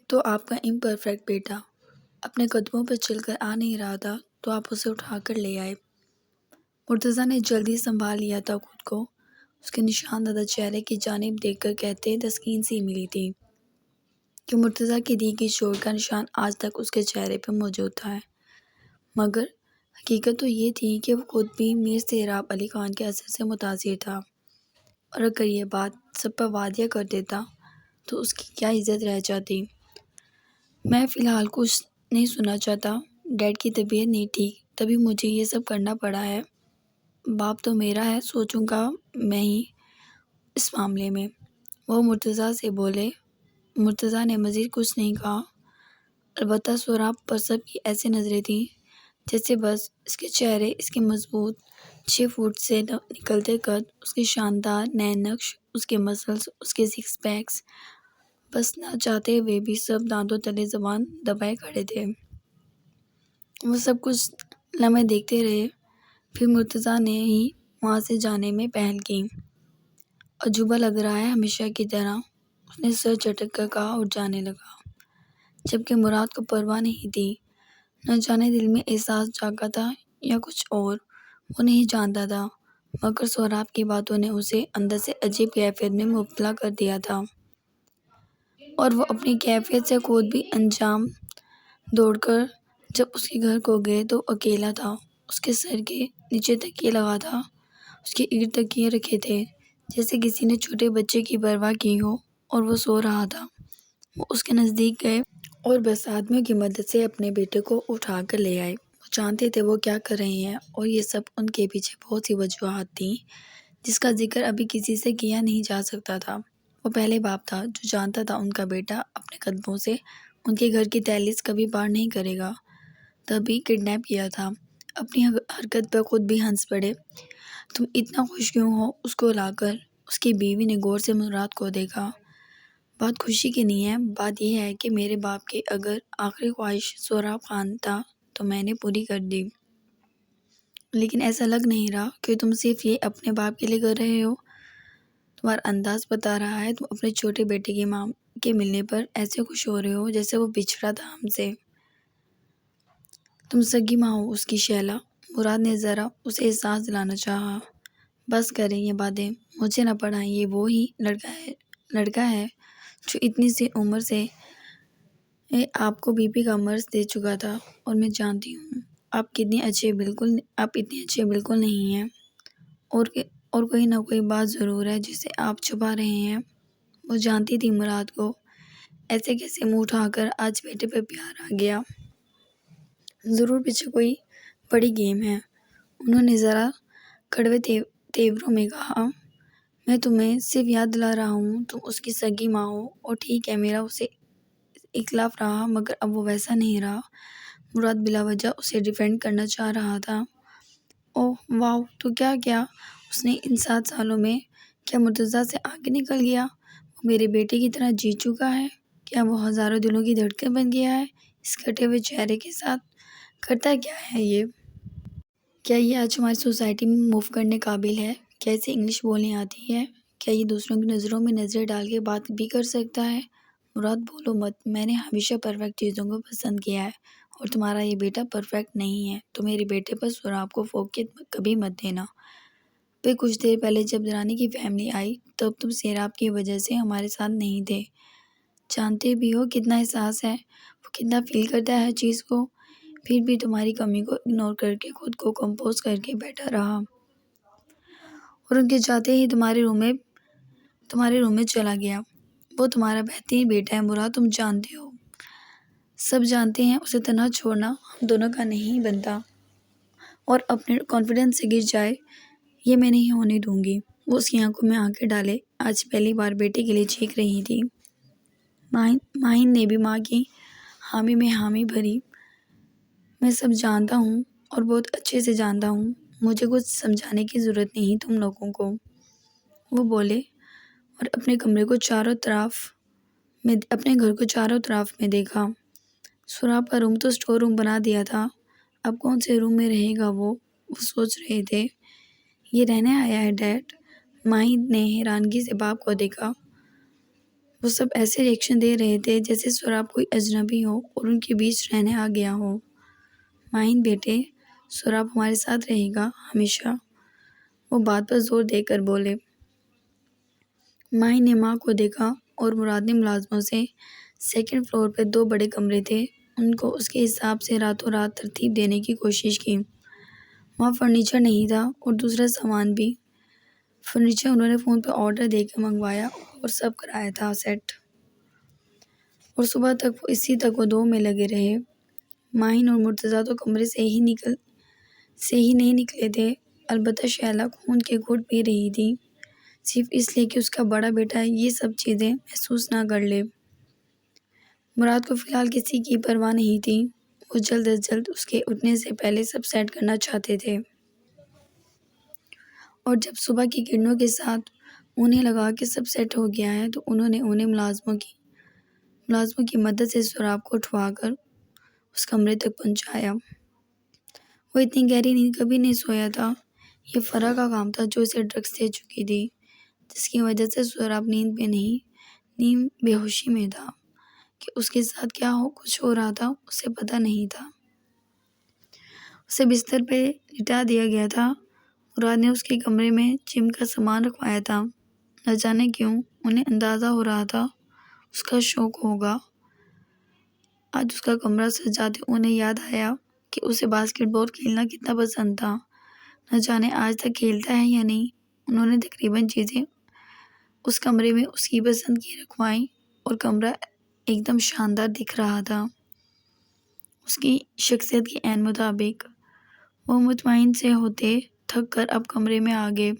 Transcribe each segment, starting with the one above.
تو آپ کا امپرفیکٹ بیٹا اپنے قدموں پر چل کر آ نہیں رہا تھا تو آپ اسے اٹھا کر لے آئے۔ مرتضیٰ نے جلدی سنبھال لیا تھا خود کو۔ اس کے نشان زدہ چہرے کی جانب دیکھ کر کہتے تسکین سی ملی تھی کہ مرتضیٰ کی دی گئی چوٹ کا نشان آج تک اس کے چہرے پہ موجود تھا، مگر حقیقت تو یہ تھی کہ وہ خود بھی میر سہراب علی خان کے اثر سے متاثر تھا، اور اگر یہ بات سب پر واضح کر دیتا تو اس کی کیا عزت رہ جاتی۔ میں فی الحال کچھ نہیں سننا چاہتا، ڈیڈ کی طبیعت نہیں ٹھیک تبھی مجھے یہ سب کرنا پڑا ہے۔ باپ تو میرا ہے، سوچوں گا میں ہی اس معاملے میں، وہ مرتضیٰ سے بولے۔ مرتضیٰ نے مزید کچھ نہیں کہا، البتہ سہراب پر سب کی ایسی نظریں تھیں جیسے بس اس کے چہرے، اس کے مضبوط 6 فٹ سے نکلتے قد، اس کے شاندار نئے نقش، اس کے مسلز، اس کے سکس پیکس، بس نہ چاہتے ہوئے بھی سب دانتوں تلے زبان دبائے کھڑے تھے۔ وہ سب کچھ لمحے دیکھتے رہے، پھر مرتضیٰ نے ہی وہاں سے جانے میں پہل کی۔ عجوبہ لگ رہا ہے ہمیشہ کی طرح، اس نے سر جھٹک کر کہا اور جانے لگا، جبکہ مراد کو پرواہ نہیں تھی۔ نہ جانے دل میں احساس جاگا تھا یا کچھ اور، وہ نہیں جانتا تھا، مگر سہراب کی باتوں نے اسے اندر سے عجیب کیفیت میں مبتلا کر دیا تھا، اور وہ اپنی کیفیت سے خود بھی انجام دوڑ کر جب اس کے گھر کو گئے تو اکیلا تھا۔ اس کے سر کے نیچے تکیہ لگا تھا، اس کے ارد تکیے رکھے تھے جیسے کسی نے چھوٹے بچے کی پرواہ کی ہو، اور وہ سو رہا تھا۔ وہ اس کے نزدیک گئے اور بس آدمیوں کی مدد سے اپنے بیٹے کو اٹھا کر لے آئے۔ وہ جانتے تھے وہ کیا کر رہے ہیں، اور یہ سب ان کے پیچھے بہت سی وجوہات تھیں جس کا ذکر ابھی کسی سے کیا نہیں جا سکتا تھا۔ وہ پہلے باپ تھا جو جانتا تھا ان کا بیٹا اپنے قدموں سے ان کے گھر کی دہلیز کبھی پار نہیں کرے گا، تبھی کڈنیپ کیا تھا۔ اپنی حرکت پر خود بھی ہنس پڑے۔ تم اتنا خوش کیوں ہو اس کو لا کر؟ اس کی بیوی نے غور سے مراد کو دیکھا۔ بات خوشی کی نہیں ہے، بات یہ ہے کہ میرے باپ کی اگر آخری خواہش سہراب خان تھا تو میں نے پوری کر دی، لیکن ایسا لگ نہیں رہا کہ تم صرف یہ اپنے باپ کے لیے کر رہے ہو۔ تمہارا انداز بتا رہا ہے تم اپنے چھوٹے بیٹے کی ماں کے ملنے پر ایسے خوش ہو رہے ہو جیسے وہ بچھڑا تھا ہم سے۔ تم سگی ماں ہو اس کی شیلا۔ مراد نے ذرا اسے احساس دلانا چاہا۔ بس کریں یہ باتیں، مجھے نہ پڑھائیں، یہ وہی لڑکا ہے جو اتنی سی عمر سے آپ کو بی پی کا مرض دے چکا تھا، اور میں جانتی ہوں آپ اتنے اچھے بالکل نہیں ہیں، اور کوئی نہ کوئی بات ضرور ہے جسے آپ چھپا رہے ہیں۔ وہ جانتی تھی مراد کو ایسے کیسے منہ اٹھا کر آج بیٹے پہ پیار آ گیا، ضرور پیچھے کوئی بڑی گیم ہے۔ انہوں نے ذرا کڑوے تیوروں میں کہا، میں تمہیں صرف یاد دلا رہا ہوں تم اس کی سگی ماں ہو، اور ٹھیک ہے میرا اسے اختلاف رہا مگر اب وہ ویسا نہیں رہا۔ مراد بلا وجہ اسے ڈیفینڈ کرنا چاہ رہا تھا۔ اوہ واو، تو کیا اس نے ان 7 سالوں میں؟ کیا مرتضیٰ سے آگے نکل گیا؟ وہ میرے بیٹے کی طرح جی چکا ہے؟ کیا وہ ہزاروں دلوں کی دھڑکن بن گیا ہے اس کٹے ہوئے چہرے کے ساتھ؟ کرتا کیا ہے یہ؟ کیا یہ آج ہماری سوسائٹی میں موو کرنے قابل ہے؟ کیا اسے انگلش بولنی آتی ہے؟ کیا یہ دوسروں کی نظروں میں نظریں ڈال کے بات بھی کر سکتا ہے؟ مراد بولو مت، میں نے ہمیشہ پرفیکٹ چیزوں کو پسند کیا ہے، اور تمہارا یہ بیٹا پرفیکٹ نہیں ہے، تو میرے بیٹے پر سہراب کو فوقیت کبھی مت دینا۔ پھر کچھ دیر پہلے جب درانی کی فیملی آئی تب تم سہراب کی وجہ سے ہمارے ساتھ نہیں تھے۔ جانتے بھی ہو کتنا احساس ہے، وہ کتنا فیل کرتا ہے ہر چیز کو، پھر بھی تمہاری کمی کو اگنور کر کے خود کو کمپوز کر کے بیٹھا رہا، اور ان کے جاتے ہی تمہارے روم میں چلا گیا۔ وہ تمہارا بہترین بیٹا ہے مراد، تم جانتے ہو، سب جانتے ہیں، اسے تنہا چھوڑنا ہم دونوں کا نہیں بنتا، اور اپنے کانفیڈنس سے گر جائے یہ میں نہیں ہونے دوں گی۔ وہ اس کی آنکھوں میں آنکھیں ڈالے آج پہلی بار بیٹے کے لیے چیخ رہی تھی۔ ماہین نے بھی ماں کی حامی میں حامی بھری۔ میں سب جانتا ہوں اور بہت اچھے سے جانتا ہوں، مجھے کچھ سمجھانے کی ضرورت نہیں تم لوگوں کو، وہ بولے، اور اپنے گھر کو چاروں طرف میں دیکھا۔ سہراب کا روم تو اسٹور روم بنا دیا تھا، اب کون سے روم میں رہے گا وہ سوچ رہے تھے۔ یہ رہنے آیا ہے ڈیڈ؟ ماہین نے حیرانگی سے باپ کو دیکھا۔ وہ سب ایسے ریئیکشن دے رہے تھے جیسے سوراب کوئی اجنبی ہو اور ان کے بیچ رہنے آ گیا ہو۔ ماہین بیٹے، سوراب ہمارے ساتھ رہے گا ہمیشہ، وہ بات پر زور دے کر بولے۔ ماہین نے ماں کو دیکھا اور مراد نے ملازموں سے سیکنڈ فلور پہ 2 بڑے کمرے تھے ان کو اس کے حساب سے راتوں رات ترتیب دینے کی کوشش کی۔ وہاں فرنیچر نہیں تھا اور دوسرا سامان بھی۔ فرنیچر انہوں نے فون پہ آرڈر دے کے منگوایا اور سب کرایا تھا سیٹ، اور صبح تک اسی تک وہ 2 میں لگے رہے۔ ماہین اور مرتضیٰ تو کمرے سے ہی نہیں نکلے تھے، البتہ شیلا خون کے گھونٹ پی رہی تھی، صرف اس لیے کہ اس کا بڑا بیٹا یہ سب چیزیں محسوس نہ کر لے۔ مراد کو فی الحال کسی کی پرواہ نہیں تھی، وہ جلد از جلد اس کے اٹھنے سے پہلے سب سیٹ کرنا چاہتے تھے، اور جب صبح کی کرنوں کے ساتھ انہیں لگا کہ سب سیٹ ہو گیا ہے تو انہوں نے انہیں ملازموں کی مدد سے سوراب کو اٹھوا کر اس کمرے تک پہنچایا۔ وہ اتنی گہری نیند کبھی نہیں سویا تھا، یہ فرح کا کام تھا جو اسے ڈرگس دے چکی تھی، جس کی وجہ سے سوراب نیند بے ہوشی میں تھا کہ اس کے ساتھ کچھ ہو رہا تھا اسے پتہ نہیں تھا۔ اسے بستر پہ لٹا دیا گیا تھا، مراد نے اس کے کمرے میں جم کا سامان رکھوایا تھا، نہ جانے کیوں انہیں اندازہ ہو رہا تھا اس کا شوق ہوگا۔ آج اس کا کمرہ سجاتے انہیں یاد آیا کہ اسے باسکٹ بال کھیلنا کتنا پسند تھا، نہ جانے آج تک کھیلتا ہے یا نہیں۔ انہوں نے تقریباً چیزیں اس کمرے میں اس کی پسند کی رکھوائیں اور کمرہ ایک دم شاندار دکھ رہا تھا اس کی شخصیت کے عین مطابق۔ وہ مطمئن سے ہوتے تھک کر اب کمرے میں آ گئے۔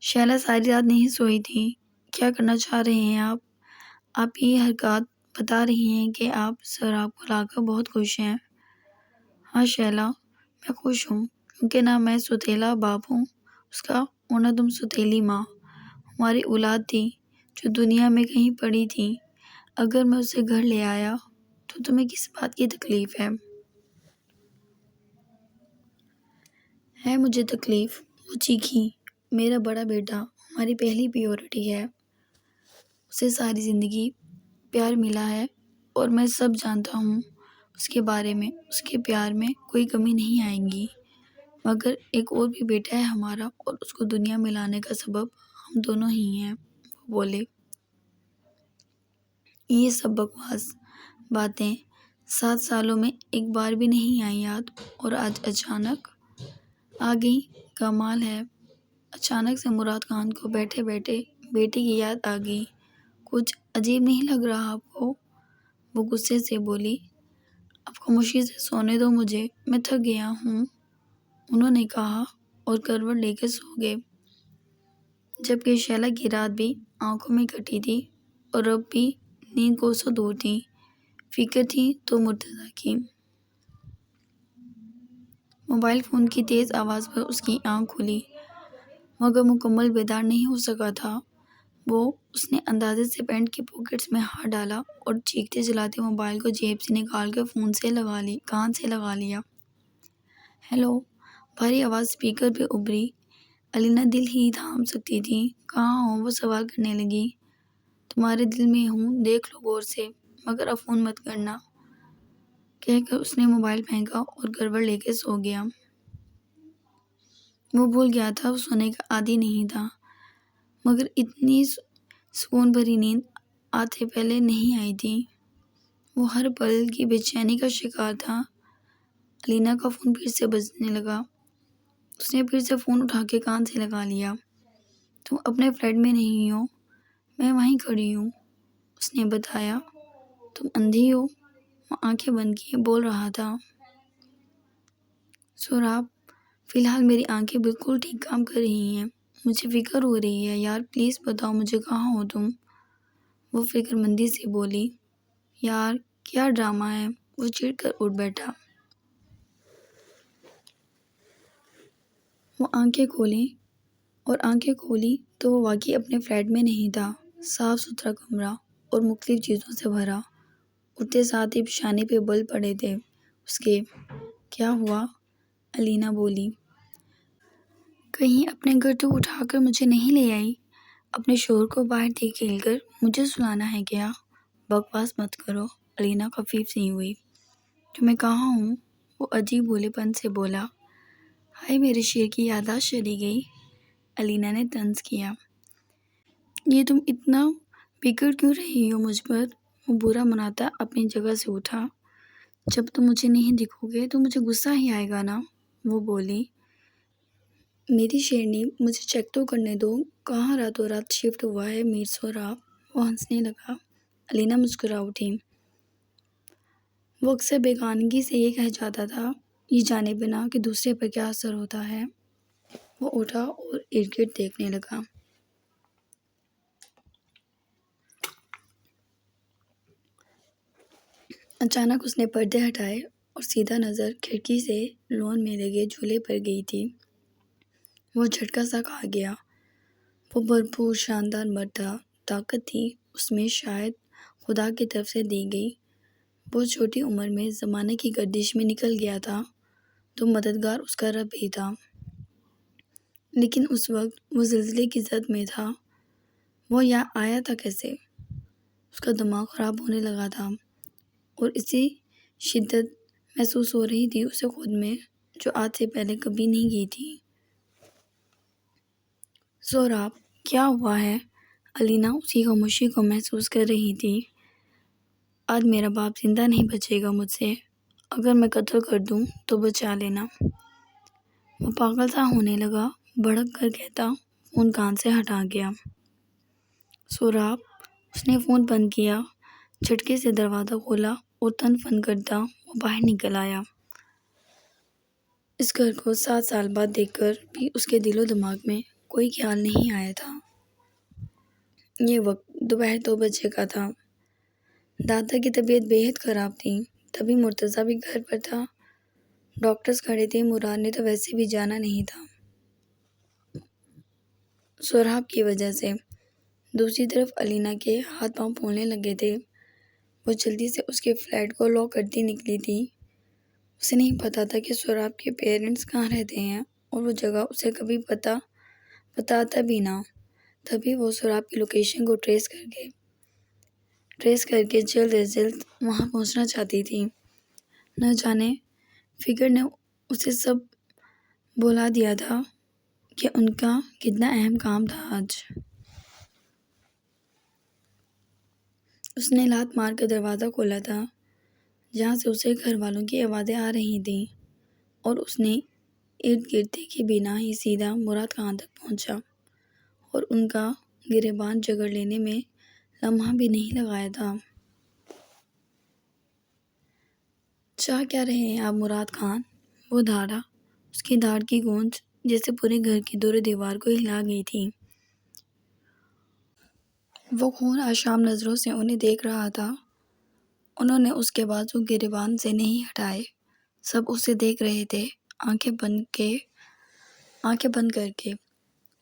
شیلا ساری رات نہیں سوئی تھی۔ کیا کرنا چاہ رہے ہیں آپ یہ حرکات بتا رہی ہیں کہ آپ سوراب کو لا کر بہت خوش ہیں۔ ہاں شیلا، میں خوش ہوں کیونکہ نہ میں سوتیلا باپ ہوں اس کا اور نہ تم سوتیلی ماں، ہماری اولاد تھی جو دنیا میں کہیں پڑی تھی۔ اگر میں اسے گھر لے آیا تو تمہیں کس بات کی تکلیف ہے؟ مجھے تکلیف، وہ چیخی۔ میرا بڑا بیٹا ہماری پہلی پیورٹی ہے، اسے ساری زندگی پیار ملا ہے اور میں سب جانتا ہوں اس کے بارے میں، اس کے پیار میں کوئی کمی نہیں آئے گی، مگر ایک اور بھی بیٹا ہے ہمارا اور اس کو دنیا میں لانے کا سبب ہم دونوں ہی ہیں، وہ بولے۔ یہ سب بکواس باتیں 7 سالوں میں ایک بار بھی نہیں آئی یاد اور آج اچانک آ گئی، کمال ہے۔ اچانک سے مراد خان کو بیٹھے بیٹھے بیٹی کی یاد آ گئی۔ کچھ عجیب نہیں لگ رہا آپ کو؟ وہ غصے سے بولی۔ اب خاموشی سے سونے دو مجھے، میں تھک گیا ہوں، انہوں نے کہا اور کروٹ لے کے سو گئے۔ جبکہ شیلا کی رات بھی آنکھوں میں کٹی تھی اور اب بھی نیند کوسوں دور تھی، فکر تھی تو مرتضیٰ کی۔ موبائل فون کی تیز آواز پر اس کی آنکھ کھلی، مگر مکمل بیدار نہیں ہو سکا تھا وہ۔ اس نے اندازے سے پینٹ کی پاکٹس میں ہاتھ ڈالا اور چیختے چلاتے موبائل کو جیب سے نکال کر کان سے لگا لیا۔ ہیلو، بھاری آواز اسپیکر پہ ابھری۔ علینا دل ہی تھام سکتی تھی۔ کہاں ہو؟ وہ سوال کرنے لگی۔ تمہارے دل میں ہوں، دیکھ لو غور سے، مگر اب فون مت کرنا، کہہ کر اس نے موبائل پھینکا اور کروٹ لے کے سو گیا۔ وہ بھول گیا تھا وہ سونے کا عادی نہیں تھا، مگر اتنی سکون بھری نیند آتے پہلے نہیں آئی تھی۔ وہ ہر پل کی بے چینی کا شکار تھا۔ علینا کا فون پھر سے بجنے لگا۔ اس نے پھر سے فون اٹھا کے کان سے لگا لیا۔ تم اپنے فلیٹ میں نہیں ہو، میں وہیں کھڑی ہوں، اس نے بتایا۔ تم اندھی ہو؟ وہ آنکھیں بند کیے بول رہا تھا۔ سوراب، فی الحال میری آنکھیں بالکل ٹھیک کام کر رہی ہیں، مجھے فکر ہو رہی ہے یار، پلیز بتاؤ مجھے کہاں ہو تم؟ وہ فکر مندی سے بولی۔ یار کیا ڈرامہ ہے؟ وہ چڑھ کر اٹھ بیٹھا۔ وہ آنکھیں کھولی تو وہ واقعی اپنے فلیٹ میں نہیں تھا۔ صاف ستھرا کمرہ اور مختلف چیزوں سے بھرا، اٹھتے ساتھ ہی پیشانی پہ بل پڑے تھے اس کے۔ کیا ہوا؟ علینا بولی۔ کہیں اپنے گھر تو اٹھا کر مجھے نہیں لے آئی؟ اپنے شوہر کو باہر دھکیل کر مجھے سلانا ہے کیا؟ بکواس مت کرو، علینا خفیف سی ہوئی۔ تو میں کہاں ہوں؟ وہ عجیب بھولے پن سے بولا۔ ہائے میرے شیر کی یادداشت چلی گئی، علینا نے طنز کیا۔ یہ تم اتنا بگڑ کیوں رہی ہو مجھ پر؟ وہ برا مناتا اپنی جگہ سے اٹھا۔ جب تم مجھے نہیں دکھو گے تو مجھے غصہ ہی آئے گا نا، وہ بولی۔ میری شیرنی مجھے چیک تو کرنے دو، کہاں راتوں رات شفٹ ہوا ہے میر سہراب؟ وہ ہنسنے لگا۔ علینا مسکرا اٹھی۔ وہ اکثر بیگانگی سے یہ کہہ جاتا تھا، یہ جانے بنا کہ دوسرے پر کیا اثر ہوتا ہے۔ وہ اٹھا اور ارد گرد دیکھنے لگا۔ اچانک اس نے پردے ہٹائے اور سیدھا نظر کھڑکی سے لون میں لگے جھولے پر گئی تھی۔ وہ جھٹکا سا کھا گیا۔ وہ بھرپور شاندار مرد تھا، طاقت تھی اس میں شاید خدا کی طرف سے دی گئی۔ بہت چھوٹی عمر میں زمانے کی گردش میں نکل گیا تھا تو مددگار اس کا رب ہی تھا۔ لیکن اس وقت وہ زلزلے کی زد میں تھا۔ وہ یہاں آیا تھا کیسے؟ اس کا دماغ خراب ہونے لگا تھا اور اسی شدت محسوس ہو رہی تھی اسے خود میں جو آج سے پہلے کبھی نہیں کی تھی۔ سہراب، کیا ہوا ہے؟ علینا اسی خاموشی کو محسوس کر رہی تھی۔ آج میرا باپ زندہ نہیں بچے گا مجھ سے، اگر میں قتل کر دوں تو بچا لینا۔ وہ پاگل سا ہونے لگا، بھڑک کر کہتا، فون کان سے ہٹا گیا۔ سہراب، اس نے فون بند کیا، جھٹکے سے دروازہ کھولا اور تن فن کرتا وہ باہر نکل آیا۔ اس گھر کو 7 سال بعد دیکھ کر بھی اس کے دل و دماغ میں کوئی خیال نہیں آیا تھا۔ یہ وقت دوپہر 2 بجے کا تھا۔ دادا کی طبیعت بے حد خراب تھی، تبھی مرتضیٰ بھی گھر پر تھا۔ ڈاکٹرز کھڑے تھے، مراد نے تو ویسے بھی جانا نہیں تھا سہراب کی وجہ سے۔ دوسری طرف علینا کے ہاتھ پاؤں پھولنے لگے تھے۔ وہ جلدی سے اس کے فلیٹ کو لاک کرتی نکلی تھی۔ اسے نہیں پتا تھا کہ سہراب کے پیرنٹس کہاں رہتے ہیں اور وہ جگہ اسے کبھی بتاتا بھی نہ۔ تبھی وہ سہراب کی لوکیشن کو ٹریس کر کے جلد از جلد وہاں پہنچنا چاہتی تھی۔ نہ جانے فکر نے اسے سب بولا دیا تھا کہ ان کا کتنا اہم کام تھا آج۔ اس نے لات مار کر دروازہ کھولا تھا جہاں سے اسے گھر والوں کی آوازیں آ رہی تھیں، اور اس نے ارد گرد دیکھے بنا ہی سیدھا مراد خان تک پہنچا اور ان کا گریبان جگڑ لینے میں لمحہ بھی نہیں لگایا تھا۔ چاہ کیا رہے ہیں آپ مراد خان؟ وہ دھاڑا، اس کی دھاڑ کی گونج جیسے پورے گھر کی دور و دیوار کو ہلا گئی تھی۔ وہ خون آشام نظروں سے انہیں دیکھ رہا تھا۔ انہوں نے اس کے بازو گریبان سے نہیں ہٹائے، سب اسے دیکھ رہے تھے، آنکھیں بند کر کے۔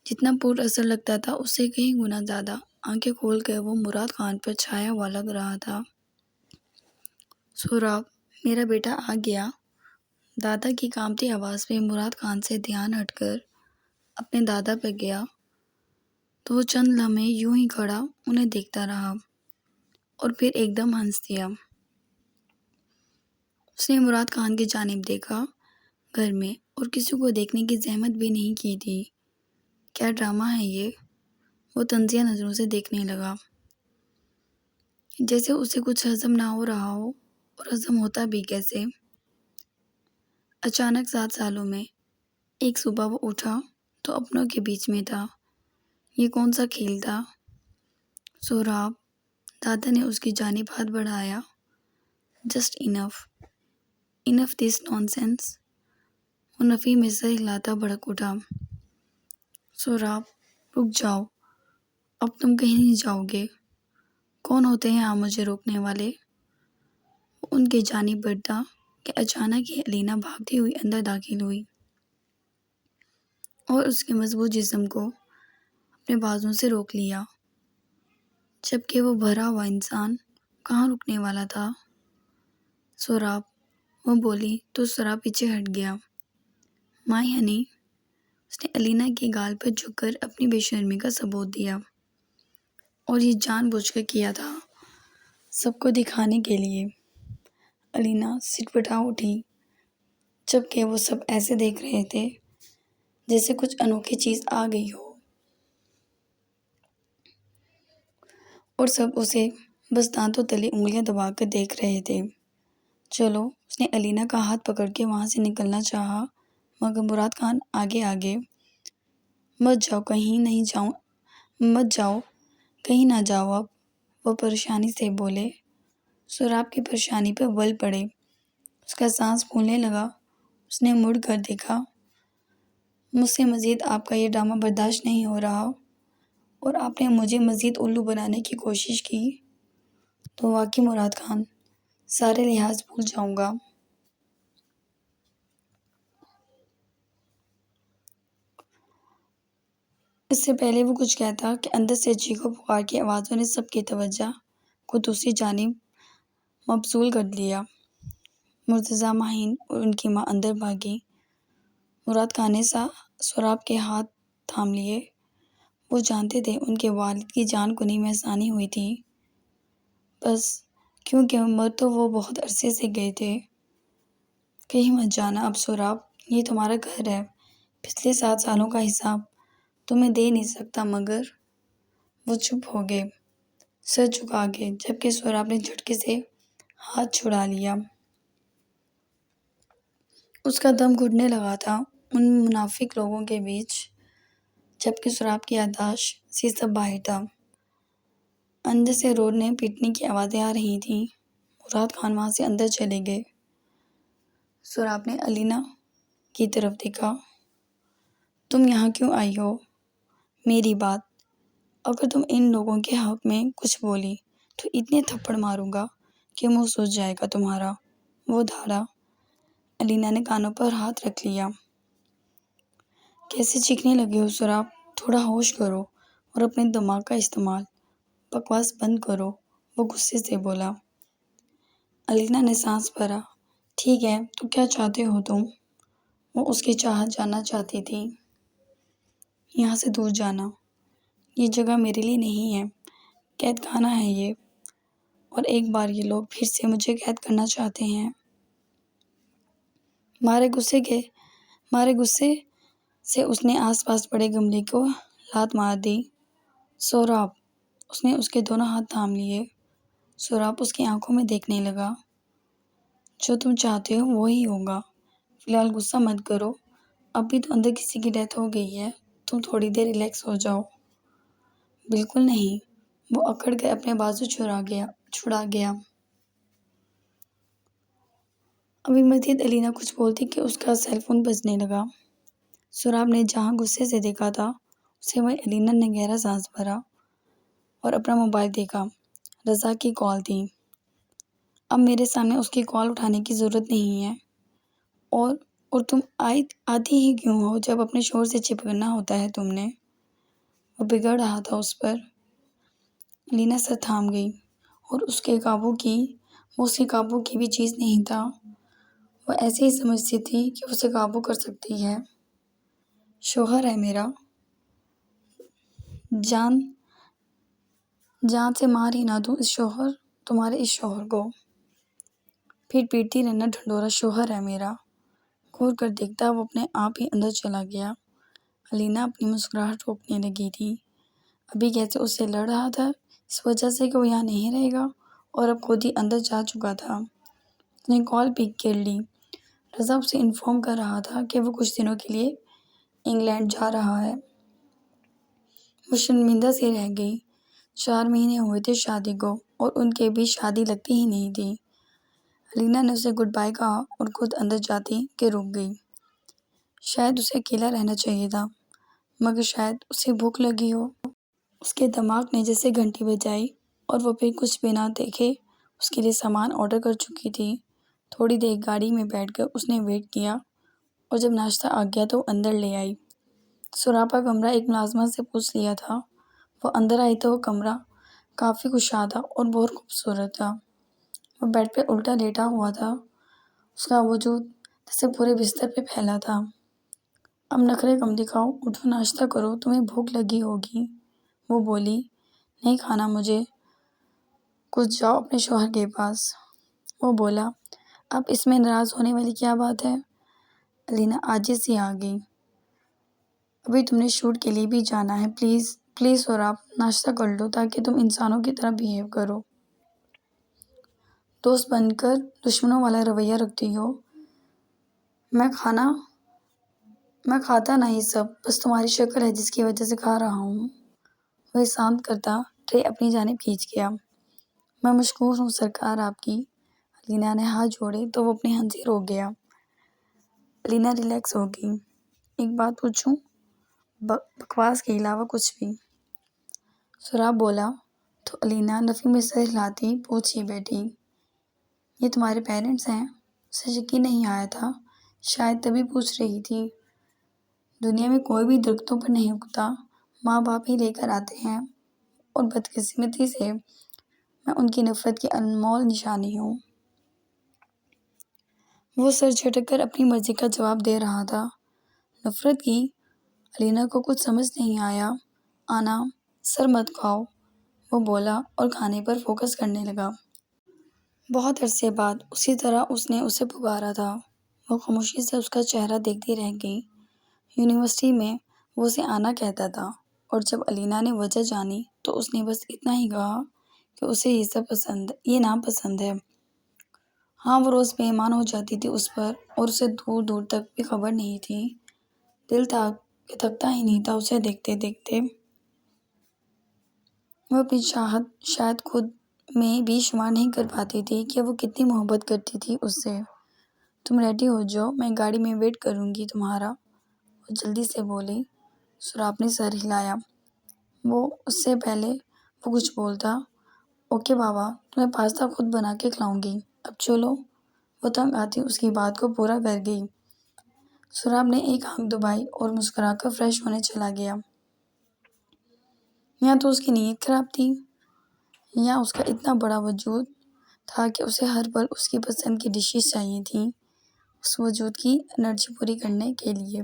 جتنا پر اثر لگتا تھا اس سے کہیں گنا زیادہ آنکھیں کھول کر وہ مراد خان پر چھایا ہوا لگ رہا تھا۔ سہراب، میرا بیٹا آ گیا۔ دادا کی کانپتی آواز پہ مراد خان سے دھیان ہٹ کر اپنے دادا پر گیا تو وہ چند لمحے یوں ہی کھڑا انہیں دیکھتا رہا اور پھر ایک دم ہنس دیا۔ اس نے مراد خان کی جانب دیکھا۔ گھر میں اور کسی کو دیکھنے کی زحمت بھی نہیں کی تھی۔ کیا ڈرامہ ہے یہ؟ وہ طنزیہ نظروں سے دیکھنے لگا، جیسے اسے کچھ ہضم نہ ہو رہا ہو، اور ہضم ہوتا بھی کیسے۔ اچانک 7 سالوں میں ایک صبح وہ اٹھا تو اپنوں کے بیچ میں تھا۔ یہ کون سا کھیل تھا؟ سہراب، دادا نے اس کی جانب ہاتھ بڑھایا۔ جسٹ انف دس نان سینس۔ وہ نفی میں سر ہلاتا بھڑک اٹھا۔ سہراب، رک جاؤ، اب تم کہیں نہیں جاؤ گے۔ کون ہوتے ہیں آپ مجھے روکنے والے؟ وہ ان کی جانب بڑھتا کہ اچانک ہی علینا بھاگتی ہوئی اندر داخل ہوئی اور اس کے مضبوط جسم کو اپنے بازوں سے روک لیا، جبکہ وہ بھرا ہوا انسان کہاں رکنے والا تھا۔ سہراب، وہ بولی تو سہراب پیچھے ہٹ گیا۔ مائی ہنی، اس نے علینا کے گال پر جھک کر اپنی بے شرمی کا ثبوت دیا۔ اور یہ جان بوجھ کر کیا تھا، سب کو دکھانے کے لیے۔ علینا سٹپٹا اٹھی، جبکہ وہ سب ایسے دیکھ رہے تھے جیسے کچھ انوکھی چیز آ گئی ہو، اور سب اسے بس دانتوں تلے انگلیاں دبا کر دیکھ رہے تھے۔ چلو، اس نے علینا کا ہاتھ پکڑ کے وہاں سے نکلنا چاہا، مگر مراد خان آگے آگے۔ مت جاؤ کہیں نہ جاؤ اب، وہ پریشانی سے بولے۔ سوراب کی پریشانی پہ بل پڑے، اس کا سانس پھولنے لگا۔ اس نے مڑ کر دیکھا، مجھ سے مزید آپ کا یہ ڈرامہ برداشت نہیں ہو رہا، اور آپ نے مجھے مزید الو بنانے کی کوشش کی تو واقعی مراد خان، سارے لحاظ بھول جاؤں گا۔ اس سے پہلے وہ کچھ کہتا کہ اندر سے چیخو پکار کی آوازوں نے سب کی توجہ کو دوسری جانب مبذول کر دیا۔ مرتضیٰ ماہین اور ان کی ماں اندر بھاگی۔ مراد خان نے سوراب کے ہاتھ تھام لیے۔ وہ جانتے تھے ان کے والد کی جان کنی میں آسانی ہوئی تھی، بس کیونکہ مر تو وہ بہت عرصے سے گئے تھے۔ کہیں مت جانا اب سوراب، یہ تمہارا گھر ہے، پچھلے 7 سالوں کا حساب تمہیں دے نہیں سکتا۔ مگر وہ چپ ہو گئے، سر جھکا گئے، جبکہ سوراب نے جھٹکے سے ہاتھ چھڑا لیا۔ اس کا دم گھٹنے لگا تھا ان منافق لوگوں کے بیچ، جبکہ سوراب کی یادداشت سے سب باہر تھا۔ اندر سے رونے پیٹنے کی آوازیں آ رہی تھیں۔ مراد خان وہاں سے اندر چلے گئے۔ سوراب نے علینا کی طرف دیکھا۔ تم یہاں کیوں آئی ہو؟ میری بات، اگر تم ان لوگوں کے حق میں کچھ بولی تو اتنے تھپڑ ماروں گا کہ منہ سوج جائے گا تمہارا، وہ دھاڑا۔ علینا نے کانوں پر ہاتھ رکھ لیا۔ کیسے چیخنے لگے ہو سوراب، تھوڑا ہوش کرو اور اپنے دماغ کا استعمال، بکواس بند کرو، وہ غصے سے بولا۔ علینا نے سانس بھرا۔ ٹھیک ہے، تو کیا چاہتے ہو تم؟ وہ اس کی چاہت جاننا چاہتی تھی۔ یہاں سے دور جانا، یہ جگہ میرے لیے نہیں ہے، قید خانہ ہے یہ، اور ایک بار یہ لوگ پھر سے مجھے قید کرنا چاہتے ہیں۔ مارے غصے سے اس نے آس پاس پڑے گملے کو لات مار دی۔ سوراب، اس نے اس کے دونوں ہاتھ تھام لیے۔ سوراب اس کی آنکھوں میں دیکھنے لگا۔ جو تم چاہتے ہو وہی ہوگا، فی الحال غصہ مت کرو، ابھی تو اندر کسی کی ڈیتھ ہو گئی ہے، تم تھوڑی دیر ریلیکس ہو جاؤ۔ بالکل نہیں، وہ اکڑ کر اپنے بازو چھڑا گیا۔ ابھی مزید علینا کچھ بولتی کہ اس کا سیل فون بجنے لگا۔ سوراب نے جہاں غصے سے دیکھا تھا اسے وہیں علینا نے گہرا سانس بھرا اور اپنا موبائل دیکھا۔ رضا کی کال تھی۔ اب میرے سامنے اس کی کال اٹھانے کی ضرورت نہیں ہے، اور تم آتی ہی کیوں ہو جب اپنے شوہر سے چپکنا ہوتا ہے تم نے؟ وہ بگڑ رہا تھا اس پر۔ علینا سر تھام گئی، اور وہ اس کے قابو کی بھی چیز نہیں تھا۔ وہ ایسے ہی سمجھتی تھی کہ اسے قابو کر سکتی ہے۔ شوہر ہے میرا، جان سے مار ہی نہ دوں تمہارے اس شوہر کو، پھر پیٹتی رہنا ڈھنڈورا۔ شوہر ہے میرا۔ گھور کر دیکھتا وہ اپنے آپ ہی اندر چلا گیا۔ علینا اپنی مسکراہٹ روکنے لگی تھی۔ ابھی کیسے اس سے لڑ رہا تھا اس وجہ سے کہ وہ یہاں نہیں رہے گا، اور اب خود ہی اندر جا چکا تھا۔ اس نے کال پک کر لی۔ رضا اسے انفارم کر رہا تھا کہ وہ کچھ دنوں کے لیے انگلینڈ جا رہا ہے۔ وہ شرمندہ سی رہ گئی۔ 4 مہینے ہوئے تھے شادی کو، اور ان کے بھی شادی لگتی ہی نہیں تھی۔ علینا نے اسے گڈ بائی کہا اور خود اندر جاتی کہ رک گئی۔ شاید اسے اکیلا رہنا چاہیے تھا، مگر شاید اسے بھوک لگی ہو۔ اس کے دماغ نے جیسے گھنٹی بجائی، اور وہ پھر کچھ بنا دیکھے اس کے لیے سامان آرڈر کر چکی تھی۔ تھوڑی دیر گاڑی میں بیٹھ کر اس نے ویٹ کیا، اور جب ناشتہ آ گیا تو اندر لے آئی۔ سوراب کا کمرہ ایک ملازمہ سے پوچھ لیا تھا۔ وہ اندر آئی تو وہ کمرہ کافی کشادہ اور بہت خوبصورت تھا۔ وہ بیڈ پہ الٹا لیٹا ہوا تھا، اس کا وجود جیسے پورے بستر پہ پھیلا تھا۔ اب نخرے کم دکھاؤ، اٹھو ناشتہ کرو، تمہیں بھوک لگی ہوگی، وہ بولی۔ نہیں کھانا مجھے، کچھ جاؤ اپنے شوہر کے پاس۔ وہ بولا، اب اس میں ناراض ہونے والی کیا بات ہے؟ الینا عاجز سی آ گئی۔ ابھی تم نے شوٹ کے لیے بھی جانا ہے، پلیز پلیز سوراب ناشتہ کر لو تاکہ تم انسانوں کی طرح بیہیو کرو۔ دوست بن کر دشمنوں والا رویہ رکھتی ہو۔ میں کھاتا نہیں سب، بس تمہاری شکل ہے جس کی وجہ سے کھا رہا ہوں۔ وہ شانت کرتا ٹرے اپنی جانب کھینچ گیا۔ میں مشکور ہوں سرکار آپ کی۔ الینا نے ہاتھ جوڑے تو وہ اپنی ہنسی روک گیا۔ الینا ریلیکس ہو گئی۔ ایک بات پوچھوں؟ بکواس کے علاوہ کچھ بھی؟ سوراب بولا تو الینا نفی میں سر ہلاتی پوچھی بیٹی، یہ تمہارے پیرنٹس ہیں؟ اسے یقین نہیں آیا تھا، شاید تبھی پوچھ رہی تھی۔ دنیا میں کوئی بھی درختوں پر نہیں اگتا، ماں باپ ہی لے کر آتے ہیں، اور بدقسمتی سے میں ان کی نفرت کی انمول نشانی ہوں۔ وہ سر جھٹک کر اپنی مرضی کا جواب دے رہا تھا۔ نفرت کی؟ الینا کو کچھ سمجھ نہیں آیا۔ آنا، سر مت کھاؤ، وہ بولا اور کھانے پر فوکس کرنے لگا۔ بہت عرصے بعد اسی طرح اس نے اسے پکارا تھا۔ وہ خاموشی سے اس کا چہرہ دیکھتی رہ گئی۔ یونیورسٹی میں وہ اسے آنا کہتا تھا، اور جب الینا نے وجہ جانی تو اس نے بس اتنا ہی کہا کہ اسے یہ نام پسند ہے۔ ہاں، وہ روز مہمان ہو جاتی تھی اس پر، اور اسے دور دور تک بھی خبر نہیں تھی۔ دل تھکتا ہی نہیں تھا اسے دیکھتے دیکھتے۔ وہ اپنی چاہت شاید خود میں بھی شمار نہیں کر پاتی تھی کہ وہ کتنی محبت کرتی تھی اس سے۔ تم ریڈی ہو جاؤ، میں گاڑی میں ویٹ کروں گی تمہارا، وہ جلدی سے بولی۔ سوراب نے سر ہلایا۔ اس سے پہلے وہ کچھ بولتا، اوکے بابا، تمہیں پاستا خود بنا کے کھلاؤں گی، اب چلو۔ وہ تنگ آتی اس کی بات کو پورا کر گئی۔ سوراب نے ایک آنکھ دبائی اور مسکرا کر فریش ہونے چلا گیا۔ یا تو اس کی نیت خراب تھی، یا اس کا اتنا بڑا وجود تھا کہ اسے ہر پل اس کی پسند کی ڈشز چاہیے تھیں، اس وجود کی انرجی پوری کرنے کے لیے۔